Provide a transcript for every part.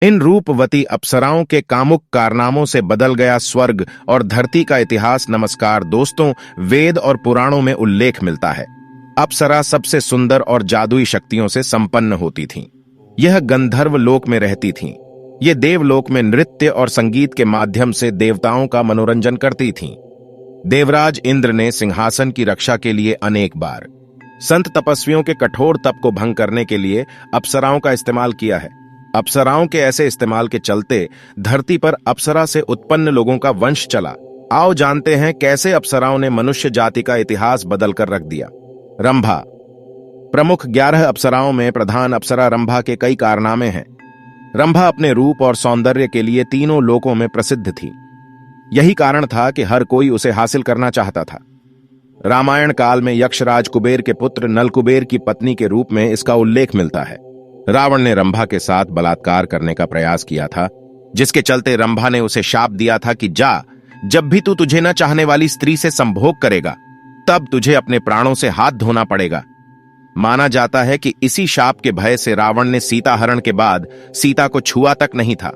इन रूपवती अप्सराओं के कामुक कारनामों से बदल गया स्वर्ग और धरती का इतिहास। नमस्कार दोस्तों, वेद और पुराणों में उल्लेख मिलता है अप्सरा सबसे सुंदर और जादुई शक्तियों से संपन्न होती थीं। यह गंधर्व लोक में रहती थीं। ये देवलोक में नृत्य और संगीत के माध्यम से देवताओं का मनोरंजन करती थीं। देवराज इंद्र ने सिंहासन की रक्षा के लिए अनेक बार संत तपस्वियों के कठोर तप को भंग करने के लिए अप्सराओं का इस्तेमाल किया है। अप्सराओं के ऐसे इस्तेमाल के चलते धरती पर अप्सरा से उत्पन्न लोगों का वंश चला। आओ जानते हैं कैसे अप्सराओं ने मनुष्य जाति का इतिहास बदल कर रख दिया। रंभा। प्रमुख 11 अप्सराओं में प्रधान अप्सरा रंभा के कई कारनामे हैं। रंभा अपने रूप और सौंदर्य के लिए तीनों लोकों में प्रसिद्ध थी। यही कारण था कि हर कोई उसे हासिल करना चाहता था। रामायण काल में यक्षराज कुबेर के पुत्र नलकुबेर की पत्नी के रूप में इसका उल्लेख मिलता है। रावण ने रंभा के साथ बलात्कार करने का प्रयास किया था, जिसके चलते रंभा ने उसे शाप दिया था कि जा, जब भी तू तुझे न चाहने वाली स्त्री से संभोग करेगा तब तुझे अपने प्राणों से हाथ धोना पड़ेगा। माना जाता है कि इसी शाप के भय से रावण ने सीता हरण के बाद सीता को छुआ तक नहीं था।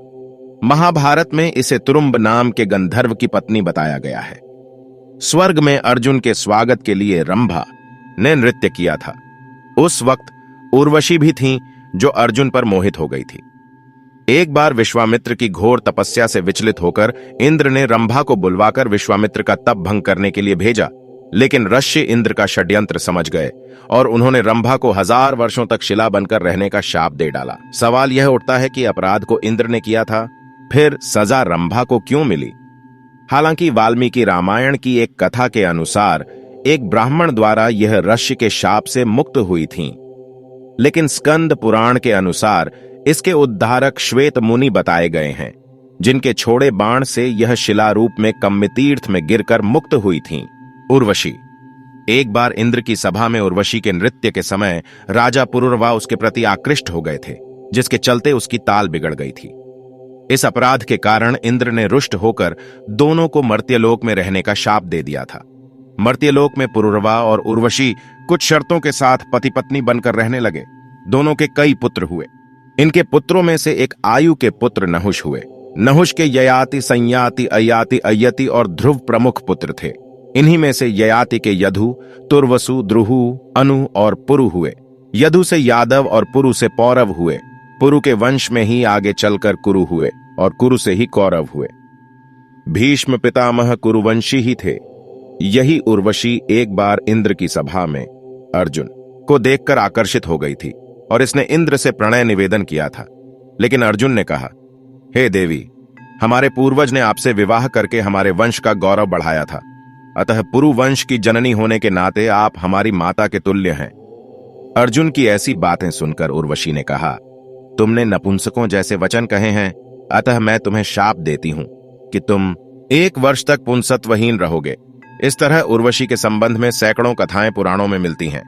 महाभारत में इसे तुरुम्ब नाम के गंधर्व की पत्नी बताया गया है। स्वर्ग में अर्जुन के स्वागत के लिए रंभा ने नृत्य किया था। उस वक्त उर्वशी भी थीं जो अर्जुन पर मोहित हो गई थी। एक बार विश्वामित्र की घोर तपस्या से विचलित होकर इंद्र ने रंभा को बुलवाकर विश्वामित्र का तप भंग करने के लिए भेजा, लेकिन ऋषि इंद्र का षड्यंत्र समझ गए और उन्होंने रंभा को 1000 वर्षों तक शिला बनकर रहने का शाप दे डाला। सवाल यह उठता है कि अपराध को इंद्र ने किया था, फिर सजा रंभा को क्यों मिली? हालांकि वाल्मीकि रामायण की एक कथा के अनुसार एक ब्राह्मण द्वारा यह ऋषि के शाप से मुक्त हुई थीं, लेकिन स्कंद पुराण के अनुसार इसके उद्धारक श्वेत मुनि बताए गए हैं, जिनके छोड़े बाण से यह शिला रूप में कम्मितीर्थ में गिरकर मुक्त हुई थीं। उर्वशी। एक बार इंद्र की सभा में उर्वशी के नृत्य के समय राजा पुरुरवा उसके प्रति आकृष्ट हो गए थे, जिसके चलते उसकी ताल बिगड़ गई थी। इस अपराध के कारण इंद्र ने रुष्ट होकर दोनों को मर्त्यलोक में रहने का शाप दे दिया था। मर्त्यलोक में पुरुरवा और उर्वशी कुछ शर्तों के साथ पति पत्नी बनकर रहने लगे। दोनों के कई पुत्र हुए। इनके पुत्रों में से एक आयु के पुत्र नहुष हुए। नहुष के ययाति, संयाति, अयाति, अयति और ध्रुव प्रमुख पुत्र थे। इन्हीं में से ययाति के यदु, तुर्वसु, द्रुहु, अनु और पुरु हुए। यदु से यादव और पुरु से पौरव हुए। पुरु के वंश में ही आगे चलकर कुरु हुए और कुरु से ही कौरव हुए। भीष्म पितामह कुरुवंशी ही थे। यही उर्वशी एक बार इंद्र की सभा में अर्जुन को देखकर आकर्षित हो गई थी और इसने इंद्र से प्रणय निवेदन किया था। लेकिन अर्जुन ने कहा, हे देवी, हमारे पूर्वज ने आपसे विवाह करके हमारे वंश का गौरव बढ़ाया था, अतः पुरु वंश की जननी होने के नाते आप हमारी माता के तुल्य हैं। अर्जुन की ऐसी बातें सुनकर उर्वशी ने कहा, तुमने नपुंसकों जैसे वचन कहे हैं, अतः मैं तुम्हें शाप देती हूं कि तुम 1 वर्ष तक पुंसत्वहीन रहोगे। इस तरह उर्वशी के संबंध में सैकड़ों कथाएं पुराणों में मिलती हैं।